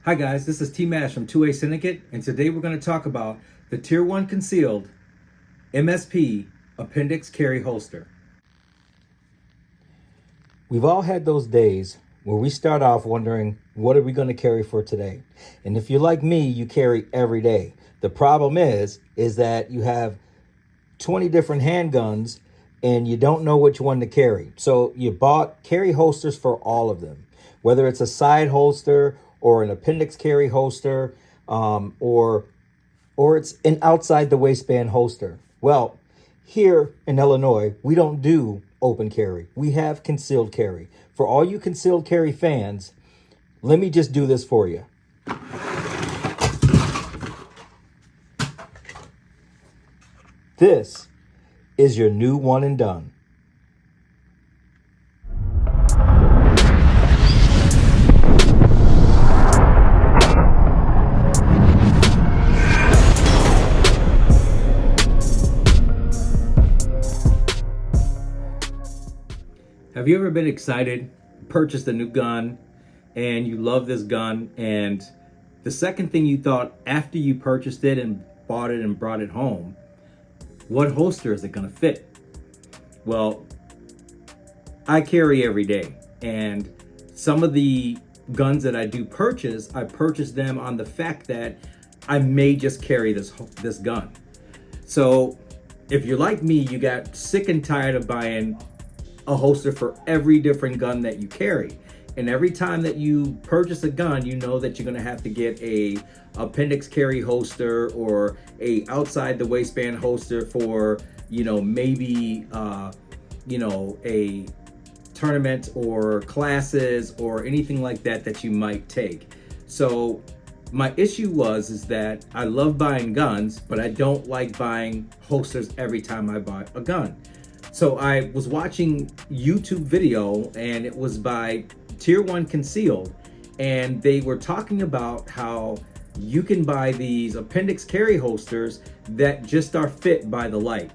Hi guys, this is T-Mash from 2A Syndicate, and today we're going to talk about the Tier 1 Concealed MSP Appendix Carry Holster. We've all had those days where we start off wondering, what are we going to carry for today? And if you're like me, you carry every day. The problem is that you have 20 different handguns and you don't know which one to carry. So you bought carry holsters for all of them, whether it's a side holster or an appendix carry holster, or it's an outside the waistband holster. Well, here in Illinois, we don't do open carry. We have concealed carry. For all you concealed carry fans, let me just do this for you. This is your new one and done. Have you ever been excited, purchased a new gun, and you love this gun, and the second thing you thought after you purchased it and bought it and brought it home, what holster is it gonna fit? Well, I carry every day, and some of the guns that I do purchase, I purchase them on the fact that I may just carry this gun. So if you're like me, you got sick and tired of buying a holster for every different gun that you carry. And every time that you purchase a gun, you know that you're gonna have to get a appendix carry holster or a outside the waistband holster for, maybe, a tournament or classes or anything like that you might take. So my issue is that I love buying guns, but I don't like buying holsters every time I buy a gun. So I was watching YouTube video, and it was by Tier 1 Concealed, and they were talking about how you can buy these appendix carry holsters that just are fit by the light.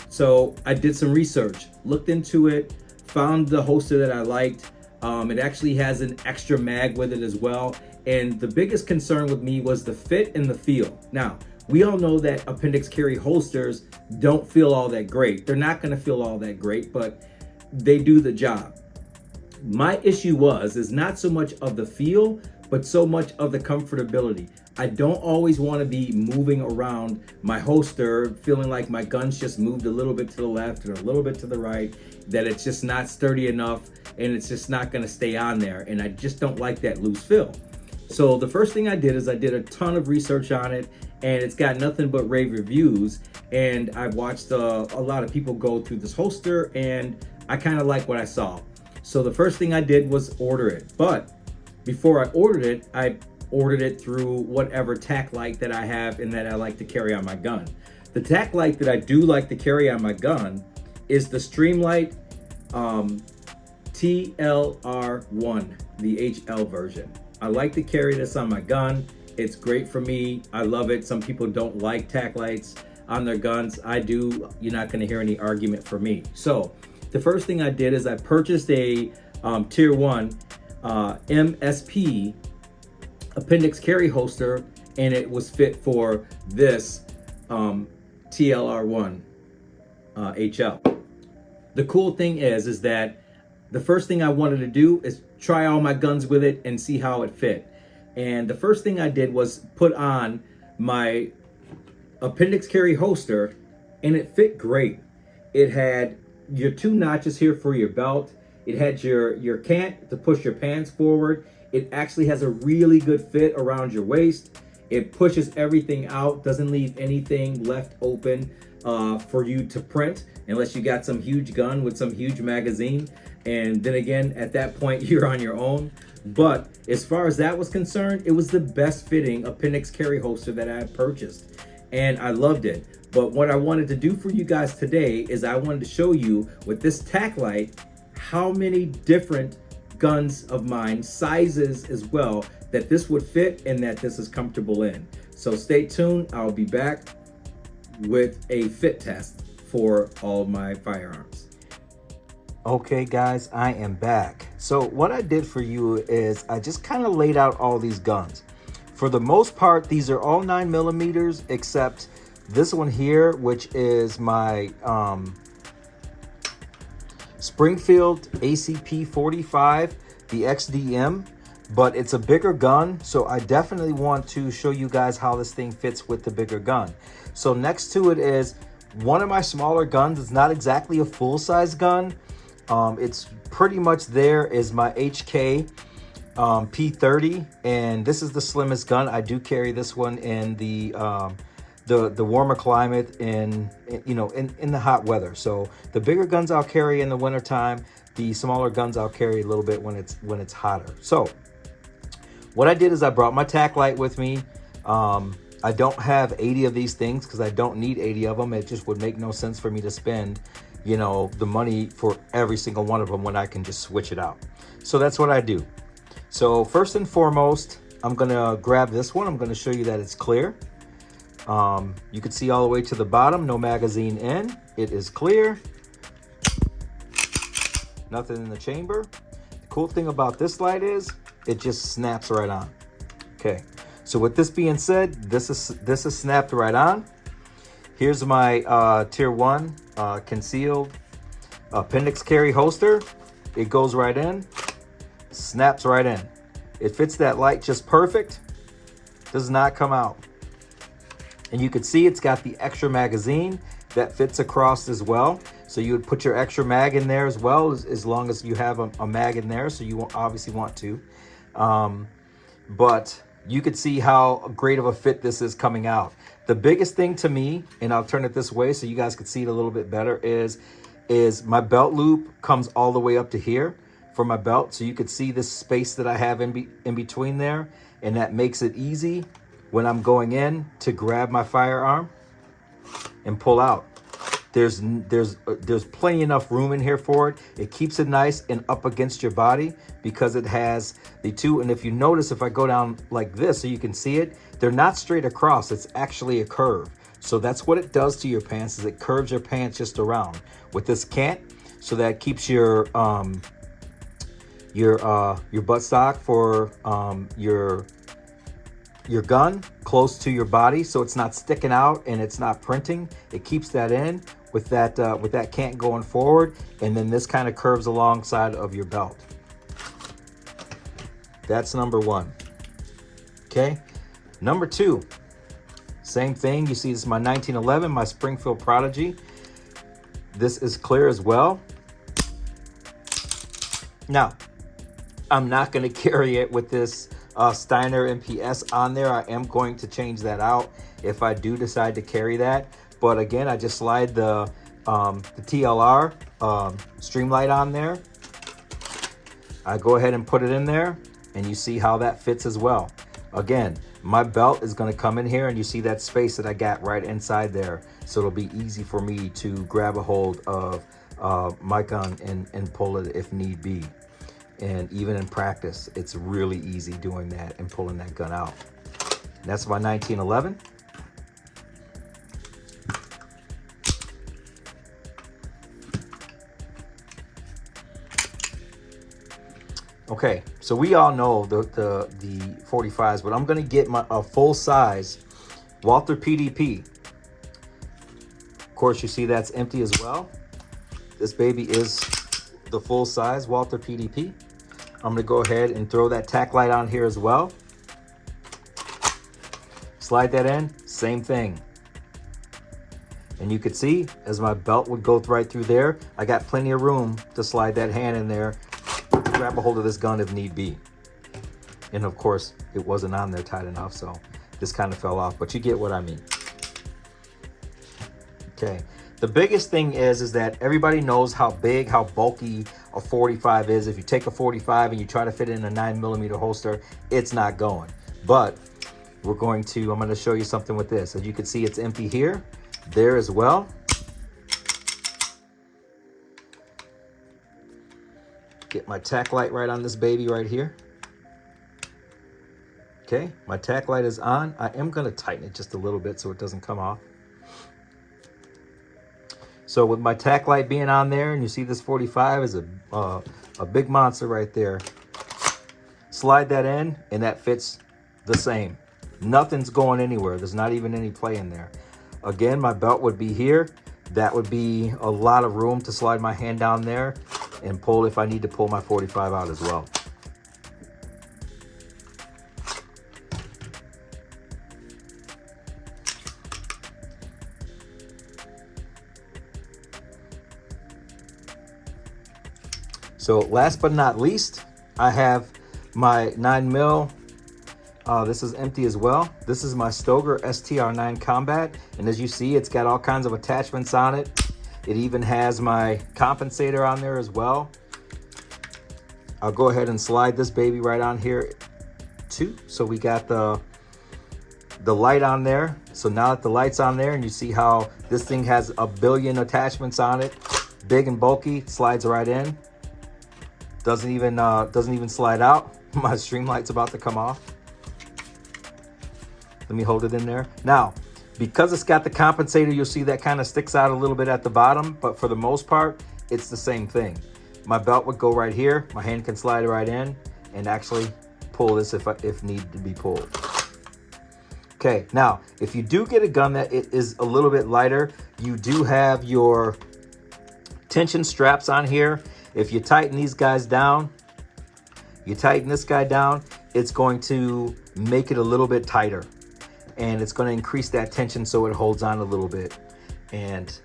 So I did some research, looked into it, found the holster that I liked. It actually has an extra mag with it as well. And the biggest concern with me was the fit and the feel. Now, we all know that appendix carry holsters don't feel all that great. They're not gonna feel all that great, but they do the job. My issue is not so much of the feel, but so much of the comfortability. I don't always wanna be moving around my holster, feeling like my gun's just moved a little bit to the left or a little bit to the right, that it's just not sturdy enough and it's just not gonna stay on there. And I just don't like that loose feel. So the first thing I did is I did a ton of research on it, and it's got nothing but rave reviews. And I've watched a lot of people go through this holster, and I kind of like what I saw. So the first thing I did was order it. But before I ordered it through whatever tack light that I have and that I like to carry on my gun. The tack light that I do like to carry on my gun is the Streamlight TLR1, the HL version. I like to carry this on my gun. It's great for me. I love it. Some people don't like tack lights on their guns. I do. You're not going to hear any argument for me. So the first thing I did is I purchased a Tier 1 MSP appendix carry holster, and it was fit for this TLR1 HL. The cool thing is that the first thing I wanted to do is try all my guns with it and see how it fit. And the first thing I did was put on my appendix carry holster, and it fit great. It had your two notches here for your belt. It had your cant to push your pants forward. It actually has a really good fit around your waist. It pushes everything out, doesn't leave anything left open for you to print, unless you got some huge gun with some huge magazine. And then again, at that point, you're on your own. But as far as that was concerned, it was the best fitting appendix carry holster that I had purchased, and I loved it. But what I wanted to do for you guys today is I wanted to show you with this tack light how many different guns of mine, sizes as well, that this would fit and that this is comfortable in. So stay tuned. I'll be back with a fit test for all my firearms. Okay guys, I am back. So what I did for you is I just kind of laid out all these guns. For the most part, these are all 9mm except this one here, which is my Springfield ACP 45, the XDM, but it's a bigger gun. So I definitely want to show you guys how this thing fits with the bigger gun. So next to it is one of my smaller guns. It's not exactly a full-size gun. It's pretty much there is my HK P30, and this is the slimmest gun. I do carry this one in the warmer climate in the hot weather. So the bigger guns I'll carry in the wintertime. The smaller guns I'll carry a little bit when it's hotter. So what I did is I brought my tack light with me. I don't have 80 of these things because I don't need 80 of them. It just would make no sense for me to spend, the money for every single one of them when I can just switch it out. So that's what I do. So first and foremost, I'm gonna grab this one. I'm gonna show you that it's clear. You can see all the way to the bottom, no magazine in. It is clear. Nothing in the chamber. The cool thing about this light is it just snaps right on. Okay. So with this being said, this is snapped right on. Here's my tier 1 concealed appendix carry holster. It goes right in, snaps right in. It fits that light just perfect. Does not come out. And you can see it's got the extra magazine that fits across as well. So you would put your extra mag in there as well, as long as you have a mag in there. So you won't obviously want to. But you could see how great of a fit this is coming out. The biggest thing to me, and I'll turn it this way so you guys can see it a little bit better, is my belt loop comes all the way up to here for my belt. So you could see this space that I have in between there. And that makes it easy when I'm going in to grab my firearm and pull out. There's plenty enough room in here for it. It keeps it nice and up against your body because it has the two. And if you notice, if I go down like this so you can see it, they're not straight across. It's actually a curve. So that's what it does to your pants, is it curves your pants just around. With this cant, so that keeps your buttstock for your gun close to your body, so it's not sticking out and it's not printing. It keeps that in with that cant going forward, and then this kind of curves alongside of your belt. That's number 1. Okay, number 2, same thing. You see, this is my 1911, my Springfield Prodigy. This is clear as well. Now, I'm not going to carry it with this Steiner MPS on there. I am going to change that out if I do decide to carry that. But again, I just slide the TLR Streamlight on there. I go ahead and put it in there, and you see how that fits as well. Again, my belt is going to come in here, and you see that space that I got right inside there. So it'll be easy for me to grab a hold of my gun and pull it if need be. And even in practice, it's really easy doing that and pulling that gun out. That's my 1911. Okay, so we all know the 45s, but I'm gonna get a full size Walther PDP. Of course, you see that's empty as well. This baby is the full size Walther PDP. I'm gonna go ahead and throw that tack light on here as well. Slide that in, same thing. And you could see as my belt would go right through there, I got plenty of room to slide that hand in there, grab a hold of this gun if need be. And of course, it wasn't on there tight enough, so this kind of fell off, but you get what I mean. Okay, the biggest thing is that everybody knows how big, how bulky a 45 is. If you take a 45 and you try to fit it in a 9mm holster, it's not going. But I'm going to show you something with this. As you can see, it's empty here, there as well. Get my tack light right on this baby right here. Okay, my tack light is on. I am going to tighten it just a little bit so it doesn't come off. So with my tack light being on there, and you see this 45 is a a big monster right there. Slide that in, and that fits the same. Nothing's going anywhere. There's not even any play in there. Again, my belt would be here. That would be a lot of room to slide my hand down there and pull if I need to pull my 45 out as well. So last but not least, I have my 9mm. This is empty as well. This is my Stoeger STR9 Combat. And as you see, it's got all kinds of attachments on it. It even has my compensator on there as well. I'll go ahead and slide this baby right on here too. So we got the light on there. So now that the light's on there, and you see how this thing has a billion attachments on it, big and bulky, slides right in. Doesn't even slide out. My stream light's about to come off. Let me hold it in there. Now, because it's got the compensator, you'll see that kind of sticks out a little bit at the bottom, but for the most part, it's the same thing. My belt would go right here. My hand can slide right in and actually pull this if need to be pulled. Okay, now, if you do get a gun that it is a little bit lighter, you do have your tension straps on here. If you tighten these guys down, you tighten this guy down, it's going to make it a little bit tighter. And it's going to increase that tension so it holds on a little bit. And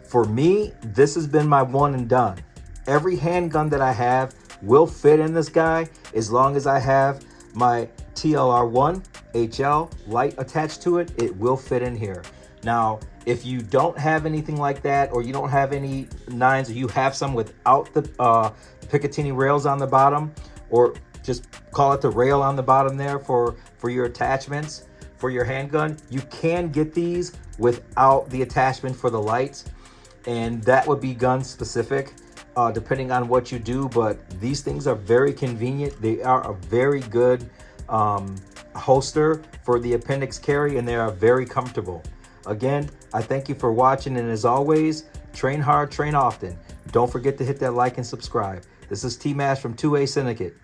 for me, this has been my one and done. Every handgun that I have will fit in this guy as long as I have my TLR1 HL light attached to it. It will fit in here. Now, if you don't have anything like that, or you don't have any 9s, or you have some without the Picatinny rails on the bottom, or just call it the rail on the bottom there for your attachments for your handgun, you can get these without the attachment for the lights, and that would be gun specific depending on what you do. But these things are very convenient. They are a very good holster for the appendix carry, and they are very comfortable. Again, I thank you for watching, and as always, train hard, train often. Don't forget to hit that like and subscribe. This is T-Mash from 2A Syndicate.